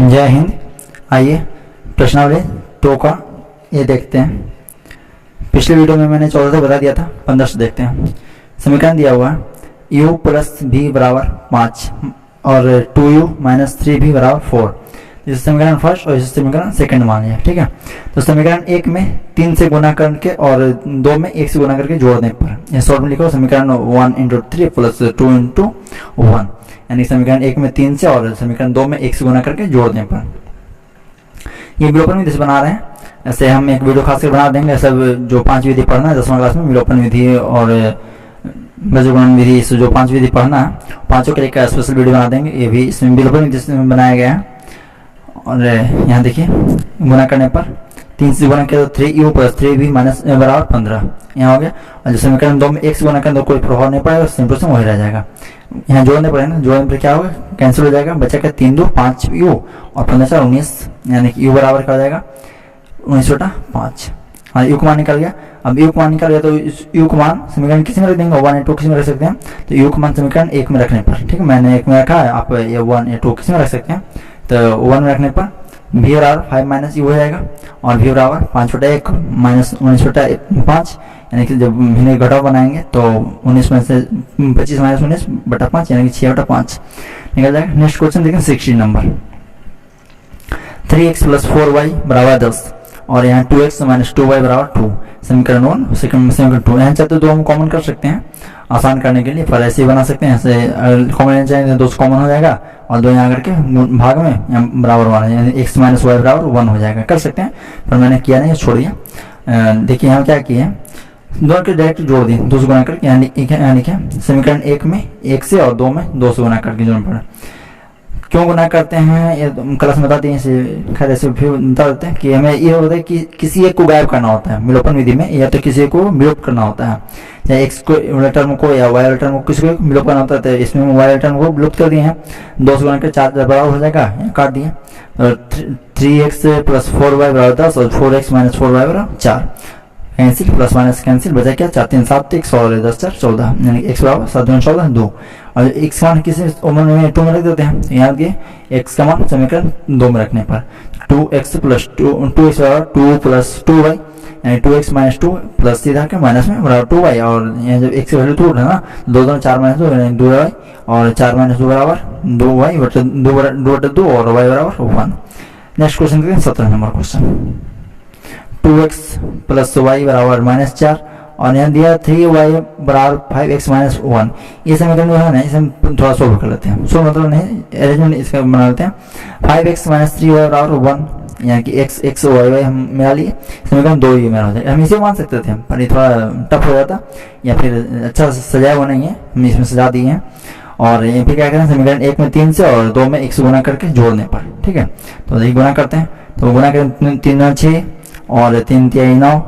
जय हिंद। आइए प्रश्नावली 2 का ये देखते हैं। पिछले वीडियो में मैंने 14 से बता दिया था, 15 से देखते हैं। समीकरण दिया हुआ u प्लस भी बराबर 5 और 2u माइनस 3v बराबर 4। इसे समीकरण फर्स्ट और इसे समीकरण सेकंड मान लिया। ठीक है, तो समीकरण 1 में 3 से गुना करके और 2 में 1 से गुना करके जोड़ने पर यह शॉर्ट में लिखो समीकरण 1 इंटू 3 प्लस 2 इंटू 1, यानी समीकरण 1 में 3 से और समीकरण 2 में 1 से गुना करके जोड़ने पर। ये विलोपन विधि से बना रहे हैं। ऐसे हम एक वीडियो खासकर बना देंगे। सब जो 5 विधि पढ़ना है 10वां क्लास में, विलोपन विधि और बीजगणन विधि से जो 5 विधि पढ़ना है, पांचों के लिए एक स्पेशल वीडियो बना देंगे। ये भी इसमें विलोपन विधि से बनाया गया है। और यहाँ देखिए गुना करने पर 3 से गुना किया तो 3u प्लस 3v माइनस बराबर 15 यहाँ हो गया। और जो समीकरण 2 में 1 से गुना करें तो कोई प्रभाव नहीं पड़ेगा, सिंपल से वही रह जाएगा। यहाँ जोड़ने पर है ना, जोड़ने पर क्या होगा, कैंसिल हो जाएगा, बचा क्या 3 2 5 u और 15 4 19, यानी कि u बराबर क्या हो जाएगा 19 बटा 5। हाँ, u का मान निकल गया। अब u का मान निकल गया तो u का मान समीकरण किसी में रख देंगे, 1 या 2 किसी में रख सकते हैं। तो u का मान समीकरण 1 में रखने पर, ठीक है, मैंने 1 में रखा है, आप ये 1 या 2 किसी में रख सकते हैं। तो 1 में रखने पर v बराबर 5 माइनस u हो जाएगा और v बराबर 5 बटा 1 माइनस 19 बटा 5, यानी कि जब इन्हें घटाव बनाएंगे तो 19 में से 25 माइनस 19 बटा 5, यानी कि 6 बटा 5 निकल जाएगा। नेक्स्ट क्वेश्चन देखें 16 नंबर। 3x प्लस 4y बराबर 10 और यहाँ 2x माइनस 2y बराबर 2, समीकरण 1 समीकरण 2। यहाँ चाहते तो हम कॉमन कर सकते हैं आसान करने के लिए, पर ऐसे ही बना सकते हैं। ऐसे कॉमन लेना चाहेंगे तो 2 कॉमन हो जाएगा और 2 यहाँ करके भाग में यहाँ बराबर वाला, यानी x माइनस वाई बराबर 1 हो जाएगा। कर सकते हैं पर मैंने किया नहीं, छोड़ दिया। देखिए यहाँ क्या किया है, दोनों के डायरेक्ट जोड़ दिए, 2 से गुना करके, यहाँ लिखे समीकरण 1 में 1 से और 2 में 2 से गुना करके जोड़ना पड़ा। क्यों गुना करते हैं ये क्लास में बताते हैं, इसे खैर ऐसे फिर बता देते हैं कि हमें ये होता है कि किसी एक को गायब करना होता है विलोपन विधि में, या तो किसी को विलोप करना होता है, चाहे x को वाले टर्म को या y वाले टर्म को किसी को विलोप करना होता है। तो इसमें y वाले टर्म को विलोप कर दिए हैं, 2 से गुना करके 4 बराबर हो जाएगा, काट दिए। और 3x प्लस 4y बराबर 10 और 4x माइनस 4y बराबर 4, कैंसिल, प्लस माइनस कैंसिल, बचा क्या 4 3 7 x और 10 4 14, यानी x बराबर 7 2 14 2। और x का मान किसी ओमन में 2 में रख देते हैं, तो यहाँ के x का मान समीकरण 2 में रखने पर 2x प्लस 2x बराबर 2 प्लस 2y, यानी 2x माइनस 2 प्लस सीधा के माइनस में बराबर 2y। और यहाँ जब x की वैल्यू 2 उठा ना, 2 2 4 माइनस 2 यानी 2y और 4 माइनस 2 बराबर 2y बटे 2 और y बराबर 1। नेक्स्ट क्वेश्चन देखते हैं 17 number question. 2x plus y बराबर माइनस 4 और यहाँ दिया 3y बराबर 5x माइनस 1। ये समीकरण जो है ना, इसे हम थोड़ा सोल्व कर लेते हैं। सोल्व मतलब नहीं, अरेंजमेंट इसका बना लेते हैं। 5x माइनस 3y बराबर 1, यानी कि x y हम मिला लिए, समीकरण 2 ही मेरा हो जाए। हम इसे मान सकते थे पर ये थोड़ा टफ हो जाता, या फिर अच्छा सजाया हुआ नहीं है, हम इसमें सजा दिए हैं। और ये फिर क्या करें, समीकरण 1 में 3 से और 2 में 1 से गुना करके जोड़ने पर, ठीक है। तो देखिए गुना करते हैं, तो गुना करें 3 6 और 3 3 9,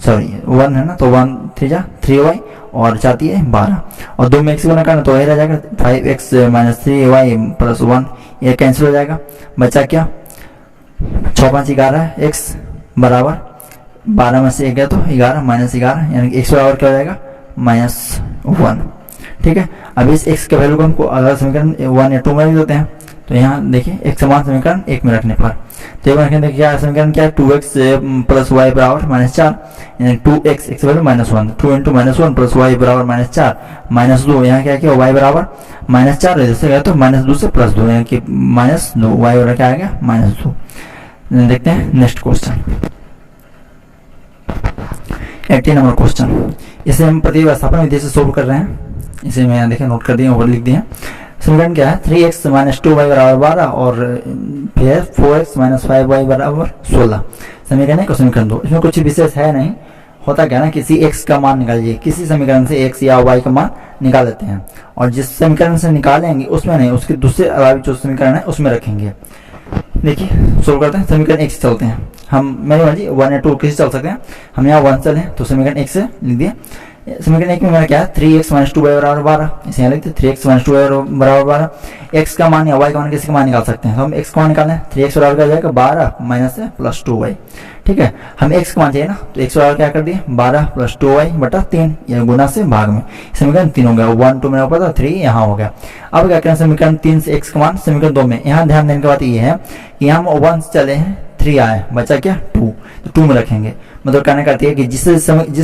सॉरी 1 है ना, तो 1 3 3y और 4 3 12 और 2 में 1 से गुना करना तो यही रह जाएगा 5x माइनस 3y प्लस 1, ये कैंसिल हो जाएगा। बचा क्या 6 5 11 x बराबर 12 में से 1 गया तो 11 माइनस 11, यानी कि x बराबर क्या हो जाएगा माइनस 1। ठीक है, अब इस x के वैल्यू को हमको अगला समीकरण 1 या 2 में रख देते हैं। तो यहाँ देखिए एक समान समीकरण 1 में रखने पर, तो देखिए क्या समीकरण क्या है, 2x प्लस वाई बराबर माइनस 4, यानी 2x x value minus 1, 2 into minus 1 plus y बराबर माइनस 4 माइनस 2, यहाँ क्या किया y बराबर माइनस 4 जैसे गया तो माइनस 2 से प्लस 2, यानी कि माइनस 2, y बराबर क्या आ गया माइनस 2। देखते हैं नेक्स्ट क्वेश्चन 18 नंबर क्वेश्चन। इसे हम प्रतिस्थापन विधि से सोल्व कर रहे हैं। इसे मैं यहाँ देखें नोट कर दिया, ऊपर लिख दिया। समीकरण क्या है, 3x माइनस 2y बराबर 12 और फिर 4x माइनस 5y बराबर 16। समीकरण 1 और समीकरण 2, इसमें कुछ विशेष है नहीं। होता क्या ना, किसी x का मान निकालिए, किसी समीकरण से x या y का मान निकाल लेते हैं और जिस समीकरण से निकालेंगे उसमें नहीं, उसके दूसरे अलावा जो समीकरण है उसमें रखेंगे। देखिए सोल्व करते हैं। समीकरण 1 से चलते हैं हम, मेरी मर्जी 1 या 2 किसी चल सकते हैं। हम यहाँ 1 चले तो समीकरण 1 से लिख दिए, समीकरण एक में मेरा क्या है 3x माइनस 2y बराबर 12, इसे यहाँ लिखते 3x माइनस 2y बराबर 12। x का मान या y का मान किसी का मान निकाल सकते हैं, तो हम x का मान निकालें 3x बराबर क्या हो जाएगा 12 माइनस प्लस 2y। ठीक है, हम x का मान चाहिए ना, तो x बराबर क्या कर दिए 12 प्लस 2y बटा 3, या गुना से भाग में, समीकरण 3 हो गया। 1 2 मेरा ऊपर था 3 यहाँ हो गया। अब क्या करें समीकरण 3 से x का मान समीकरण 2 में, यहाँ ध्यान देने की बात ये है कि यहाँ हम 1 से चले हैं 3 आए, बचा क्या 2, तो 2 में रखेंगे। मतलब कहने का है कि जिस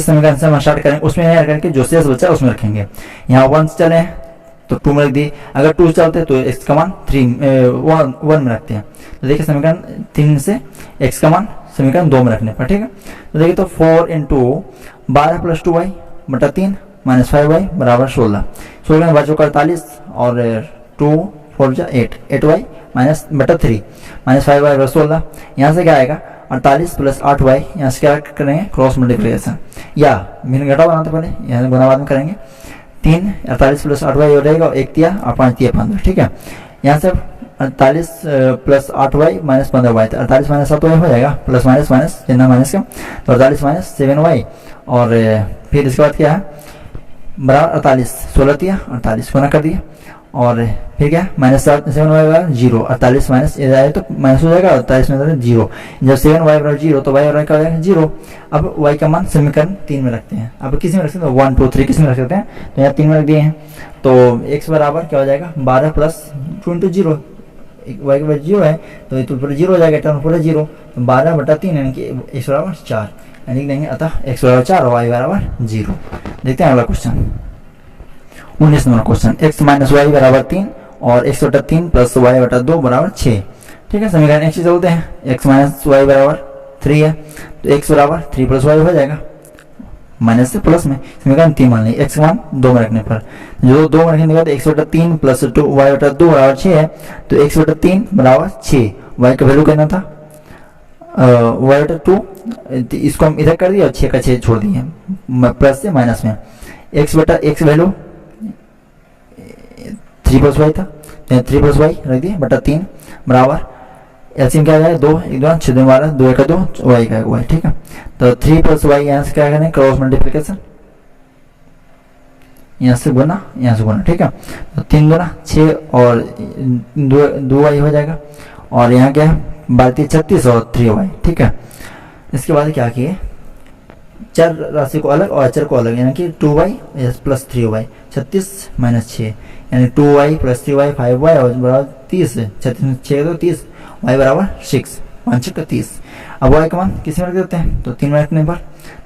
समीकरण से हम स्टार्ट करेंगे उसमें नहीं रखेंगे, जो शेष बचा उसमें रखेंगे। यहाँ 1 से चले हैं तो 2 में रख दिए, अगर 2 से चलते तो x का मान 1 में रखते हैं। तो देखिए समीकरण 3 से x का मान समीकरण 2 में रखने पर, ठीक है। तो देखिए तो 4 इंटू 12 प्लस 2y बटा 3 माइनस 5y बराबर 16, 16 में बचो 48 और 2 4 जा 8, 8y माइनस बटा 3 माइनस 5y बराबर 16। यहाँ से क्या आएगा 48 प्लस 8y, यहाँ से क्या करेंगे क्रॉस मल्टीप्लिकेशन, या भिन्न घटा बनाते पहले, यहाँ से गुना बाद में करेंगे। 3 48 प्लस 8y हो जाएगा, 1 तिया और 5 तिया 15, ठीक है। यहाँ से 48 प्लस 8y माइनस 15y, तो 48 माइनस 7y हो जाएगा, प्लस माइनस माइनस चिन्ह माइनस का, तो 48 माइनस 7y, और फिर इसके बाद क्या है बराबर 48, 16 तिया 48 गुना कर दिए, और फिर क्या माइनस 7y बराबर 0, 48 माइनस ये जाए तो माइनस हो जाएगा, 48 में 0, जब 7y बराबर 0 तो y बराबर क्या हो जाएगा 0। अब y का मान समीकरण 3 में रखते हैं, अब किसी में रख सकते हैं 1 2 3 किसी में रख सकते हैं, तो यहाँ 3 में रख दिए हैं। तो x बराबर क्या हो जाएगा 12 प्लस 2 इंटू 0, y के बाद 0 है तो ये तो पूरा 0 हो जाएगा, टर्म पूरा 0, तो 12 बटा 3 यानी कि x बराबर 4, यानी देंगे अतः x बराबर 4 और y बराबर 0। देखते हैं अगला question 19 number question, x minus y बराबर 3 और x बटा 3 प्लस वाई बटा 2 बराबर 6। ठीक है, समीकरण x से चलते हैं, x माइनस वाई बराबर 3 है तो x बराबर 3 प्लस वाई हो जाएगा, माइनस से प्लस में समीकरण 3 मान लेंगे, x मान 2 में रखने पर, जो 2 में रखने के बाद x बटा 3 प्लस 2 वाई बटा 2 बराबर 6 है, तो x बटा 3 बराबर 6, वाई का वैल्यू कहना था वाई बटा 2, इसको हम इधर कर दिया और 6 का 6 छोड़ दिए प्लस से माइनस में, x बटा x वैल्यू 3 प्लस वाई था, 3 प्लस वाई रख दिए बटा 3 बराबर एलसीएम क्या है 2 1 2 6 2 12 2 1 2 वाई का वाई। ठीक है, तो 3 प्लस वाई यहाँ से क्या करें क्रॉस मल्टीप्लिकेशन, यहाँ से गुना यहाँ से गुना। ठीक है, तो 3 गुना 6 और 2 वाई हो जाएगा, और यहाँ क्या है 32 36 और 3 वाई। ठीक है, इसके बाद क्या किए चर राशि को अलग और अचर को अलग, यानी कि 2y प्लस 3y, 36 माइनस 6 यानी 2y प्लस 3y 5y और बराबर 30, 6 तो 30, y बराबर 6, 5 का 30। अब y का मान किसी में रख देते हैं, तो 3 में रखने पर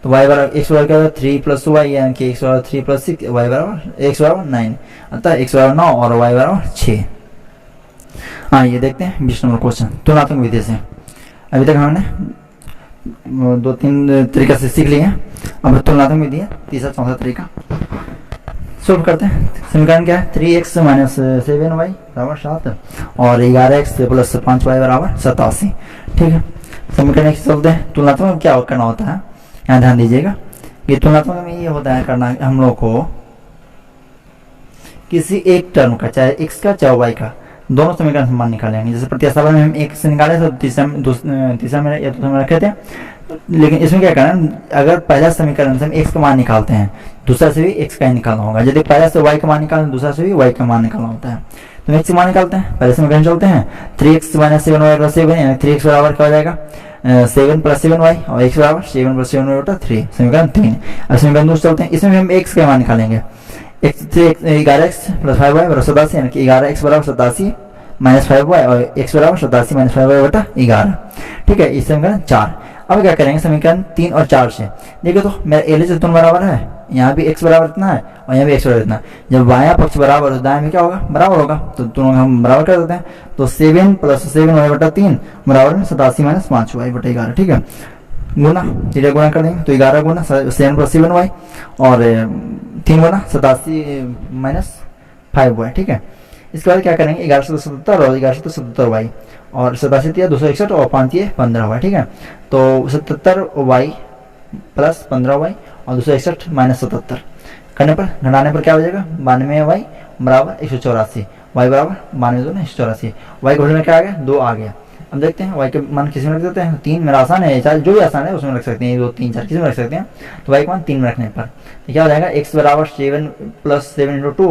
तो y बराबर x बराबर क्या होगा 3 प्लस y, यानी कि x बराबर 3 प्लस 6, y बराबर x बराबर 9, अतः x बराबर 9 और y बराबर 6। हाँ, ये देखते हैं 20 नंबर क्वेश्चन तुलनात्मक विधि से। अभी तक हमने 2-3 तरीका से सीख लिए हैं, अब तुलनात्मक विधि है तीसरा चौथा तरीका सोल्व करते हैं। समीकरण क्या है 3x माइनस 7y बराबर 7 और 11x प्लस 5y बराबर 87। ठीक है, समीकरण एक से चलते हैं। तुलनात्मक में क्या करना होता है, यहाँ ध्यान दीजिएगा कि तुलनात्मक में ये होता है करना हम लोग को किसी एक टर्म का, चाहे x का चाहे y का, दोनों समीकरण से मान निकालेंगे। जैसे प्रतिस्थापन में हम एक से निकाले तो तीसरा में या तो में रखे थे, लेकिन इसमें क्या करना अगर पहला समीकरण से हम x का मान निकालते हैं दूसरा से भी x का ही निकालना होगा, यदि पहला से y का मान निकालना दूसरा से भी y का मान निकालना होता है। तो x का मान निकालते हैं, पहले समीकरण चलते हैं 3x माइनस 7y बराबर 7, यानी 3x बराबर क्या हो जाएगा 7 प्लस 7y और x बराबर 7 प्लस 7y बटा 3, समीकरण 3। अब समीकरण दूसरा चलते हैं, इसमें भी हम x का मान निकालेंगे, 11x प्लस 5y बराबर 87, यानी कि 11x बराबर 87 माइनस 5y और x बराबर 87 माइनस 5y बटा 11। ठीक है, इस समीकरण 4। अब क्या करेंगे समीकरण 3 और 4 से, देखो तो मेरा एल से तुम बराबर है, यहाँ भी x बराबर इतना है और यहाँ भी x बराबर इतना है, जब बायां पक्ष बराबर हो दाएं में क्या होगा बराबर होगा, तो दोनों हम बराबर कर देते हैं, तो 7 प्लस 7y बटा 3 बराबर में 87 माइनस 5y बटा 11। ठीक है, गुना सीधे गुना कर देंगे, तो 11 गुना 7 प्लस 7y और 3 गुना 87 माइनस 5y। ठीक है, इसके बाद क्या करेंगे 1177 और 1177y और 87 261 और 5 15y। ठीक है, तो 77y प्लस 15y और 261 माइनस 77 करने पर घटाने पर क्या हो जाएगा 92y बराबर 184, y बराबर 92 184, y को में क्या आ गया 2 आ गया, अब देखते हैं वाई के मान किसी में रख देते हैं, 3 मेरा आसान है, चाहे जो भी आसान है उसमें रख सकते हैं, 1 2 3 4 किसी में रख सकते हैं। तो वाई का मान 3 में रखने पर तो क्या हो जाएगा, x बराबर 7 + 7 × 2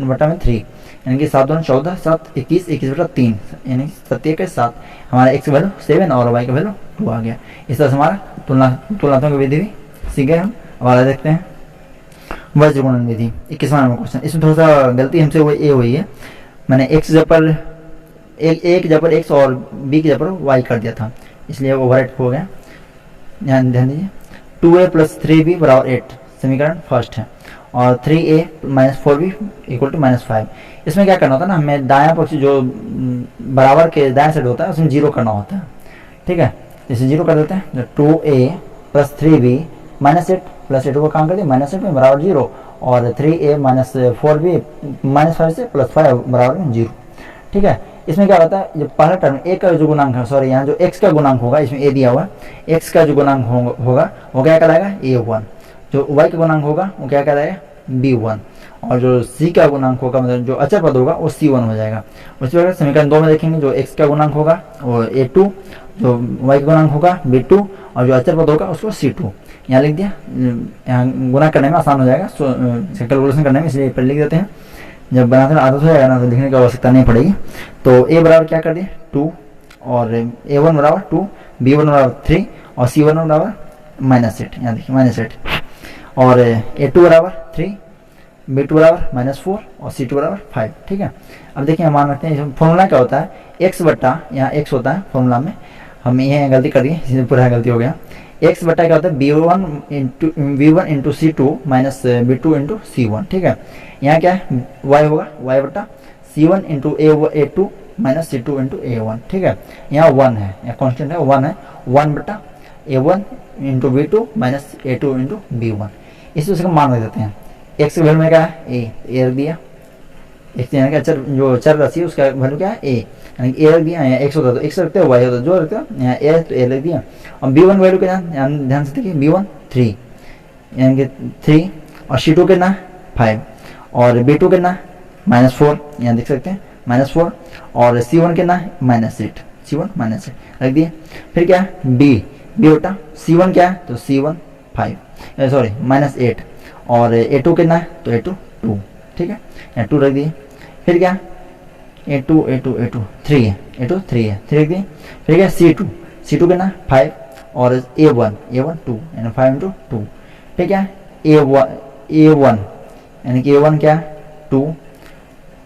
बटा में 3, यानी कि 7 2 14 7 21 21 बटा 3, यानी 7 1 7। हमारा x की वैल्यू 7 और y का वैल्यू 2 आ गया। इस तरह से हमारा तुलनात्मक विधि भी सीख गए हम। अब आगे देखते हैं वज्र गुणन विधि, 21वां नंबर क्वेश्चन। इसमें थोड़ा सा गलती हमसे हुई है, मैंने x जगह एक जगह पर x और b की जगह पर y कर दिया था, इसलिए ओवरराइट हो गया। ध्यान दीजिए 2a + 3b = 8 समीकरण फर्स्ट है, और 3a - 4b = -5। इसमें क्या करना होता है ना, हमें दायां पक्ष जो बराबर के दाएं साइड होता है उसमें 0 करना होता है, ठीक है। इसे 0 कर देते हैं, तो 2a + 3b -8 +8 को काम कर दिया, -8 में बराबर 0, और 3a - 4b -5 से +5 बराबर 0, ठीक है। इसमें क्या होता है, जो पहला टर्म a का जो गुणांक है, सॉरी यहाँ जो x का गुणांक होगा, इसमें a दिया हुआ है, x का जो गुणांक होगा वो क्या कहलाएगा, a1। जो y का गुणांक होगा वो क्या कहलाएगा, b1, और जो c का गुणांक होगा, मतलब जो अचर पद होगा वो c1 हो जाएगा। उसी प्रकार समीकरण 2 में देखेंगे, जो x का गुणांक होगा वो a2, जो y का गुणांक होगा b2, और जो अचर पद होगा उसको c2। यहाँ लिख दिया, यहाँ गुणा करने में आसान हो जाएगा, कैलकुलेशन करने में, इसलिए पहले लिख देते हैं। जब बनाते हैं आदत हो जाएगा ना तो लिखने की आवश्यकता नहीं पड़ेगी। तो a बराबर क्या कर दिए 2, और a1 बराबर 2, b1 बराबर 3, और c1 बराबर -8, यहाँ देखिए -8, और a2 बराबर 3, b2 बराबर -4, और c2 बराबर 5, ठीक है। अब देखिए मान रखते हैं, फॉर्मूला क्या होता है, x बट्टा, यहाँ x होता है फॉर्मूला में, हम ये गलती कर दिए, इसलिए पूरा गलती हो गया। x बट्टा क्या होता है, b1 × c2 - b2 × c1, ठीक है। यहाँ क्या है, y होगा, y बट्टा c1 × a2 - c2 × a1, ठीक है। यहाँ 1 है, यहाँ कॉन्स्टेंट है 1 है, 1 बट्टा a1 × b2 - a2 × b1। इस उसका मान रख देते हैं। x के वैल्यू में क्या है, a रख दिया, x यानी कि अचर जो चर राशि है उसका वैल्यू क्या है, a, यानी कि a रख दिया। यहाँ x होता तो x रखते हो, y होता जो रखते हो, यहाँ a तो a रख दिया। और b1 वैल्यू के ध्यान से देखिए, b1 3, यानी कि 3, और c2 कितना 5, और b2 कितना -4, यहाँ देख सकते हैं -4, और c1 कितना -8, c1 -8 रख दिए। फिर क्या है b बटा c1 क्या है, तो c1 5, सॉरी -8, और a2 कितना है, तो a2 2, ठीक है, यहाँ 2 रख दिए। फिर क्या a2 3 है, a2 3 है, 3 रख दिए। फिर क्या c2 कितना 5, और a1 2, यानी 5 × 2, ठीक है। a1 यानी कि a1 क्या 2,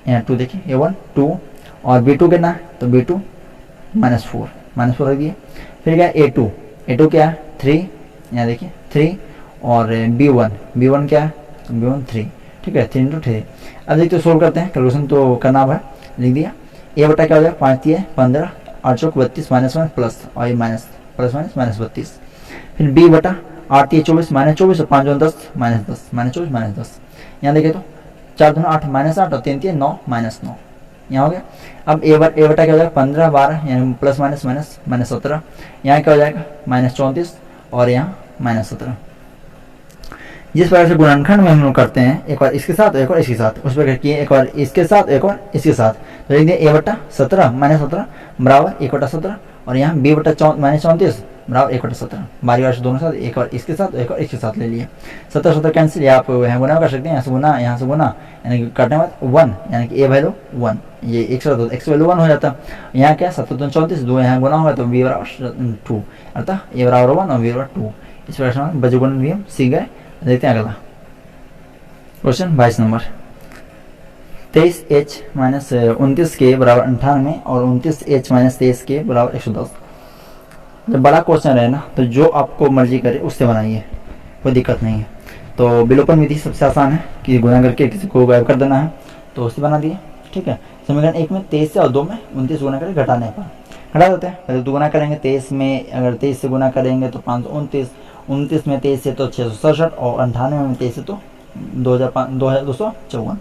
यहाँ 2 देखिए, a1 2, और b2 कितना, तो b2 -4 रख दिए। फिर क्या a2 क्या 3, यहाँ देखिए 3, और b1 क्या है, तो b1 3, ठीक है, 3 × 3। अब देखिए सोल्व करते हैं, कैलकुलेशन तो करना है, लिख दिया। a बटा क्या हो जाएगा, 5 3 15, 8 चौक 32, -1 प्लस, और ये प्लस -32। फिर b बटा 8 3 24, -24, और 5 2 10, -10, -24 -10। यहाँ देखिए तो 4 2 8, -8, और 3 3 9, -9, यहाँ हो गया। अब a बटा क्या हो जाएगा, 15 12, यानी प्लस -17। यहाँ क्या हो जाएगा, -34, और यहाँ -17। जिस प्रकार से गुणनखंड में हम लोग करते हैं, एक बार इसके साथ एक बार इसके साथ, उस प्रकार किए, एक बार इसके साथ एक बार इसके साथ, तो लिख दिए a बटा 17 -17 बराबर 1 बटा 17, और यहाँ b बटा -34 बराबर 1 बटा 17। बारी बार से दोनों साथ, एक बार इसके साथ एक बार इसके साथ ले लिए। 17 कैंसिल, या आप यहाँ गुना कर सकते हैं, यहाँ से गुना, यानी कि काटने के बाद 1, यानी कि a वैल्यू 1, ये x वैल्यू 1 हो जाता। यहाँ क्या 17 34, 2 यहाँ गुना होगा तो b बराबर 2, अर्थात a बराबर 1 और b बराबर 2। इस प्रकार से हम बजगुणन नियम सीख गए। देखते हैं अगला क्वेश्चन 22 नंबर। 23h - 29 के बराबर 98, और 29h - 23 के बराबर 110। जब बड़ा क्वेश्चन रहे ना, तो जो आपको मर्जी करे उससे बनाइए, कोई दिक्कत नहीं है। तो विलोपन विधि सबसे आसान है कि गुणा करके किसी को गायब कर देना है, तो उससे बना दिए, ठीक है। समीकरण 1 में 23 से, और 2 में 29 गुना करके घटाने पर घटा देते हैं। पहले 2 गुना करेंगे 23 में, अगर 23 से गुना करेंगे तो 529, 29 में 23 से तो 667, और 98 में 23 से तो 2254।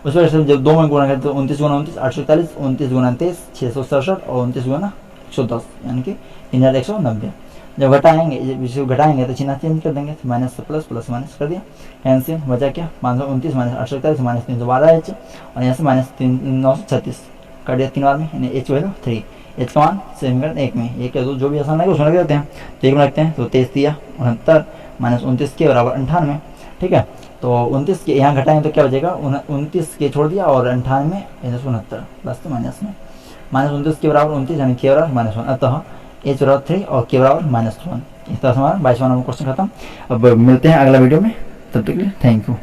उस वजह से जब 2 में गुणा करते तो 29 गुना 29 841, 29 गुना 23 667, और 29 गुना 110, यानी कि 3190। जब घटाएंगे, इसको घटाएंगे तो चिन्ह चेंज कर देंगे, माइनस से प्लस, प्लस माइनस कर दिया, कैंसिल, बचा क्या 529 - 841 -312 h, और यहाँ से -936 कर दिया 3 बार में, यानी h वैल्यू 3, एच का मान समीकरण 1 में, एक या दो जो भी आसान लगे उसमें लग देते हैं। तो 1 में लगते हैं, तो 23 दिया 69 माइनस 29 के बराबर 98। ठीक है, तो 29 के यहाँ घटाएंगे तो क्या बचेगा, 29 के छोड़ दिया और 98 में 69 प्लस के माइनस में, माइनस 29 के बराबर 29 यानी के बराबर -1, अतः एच बराबर 3 और के बराबर -1। इस तरह से हमारा 22वां नंबर क्वेश्चन खत्म। अब मिलते हैं अगला वीडियो में, तब तक के लिए थैंक यू।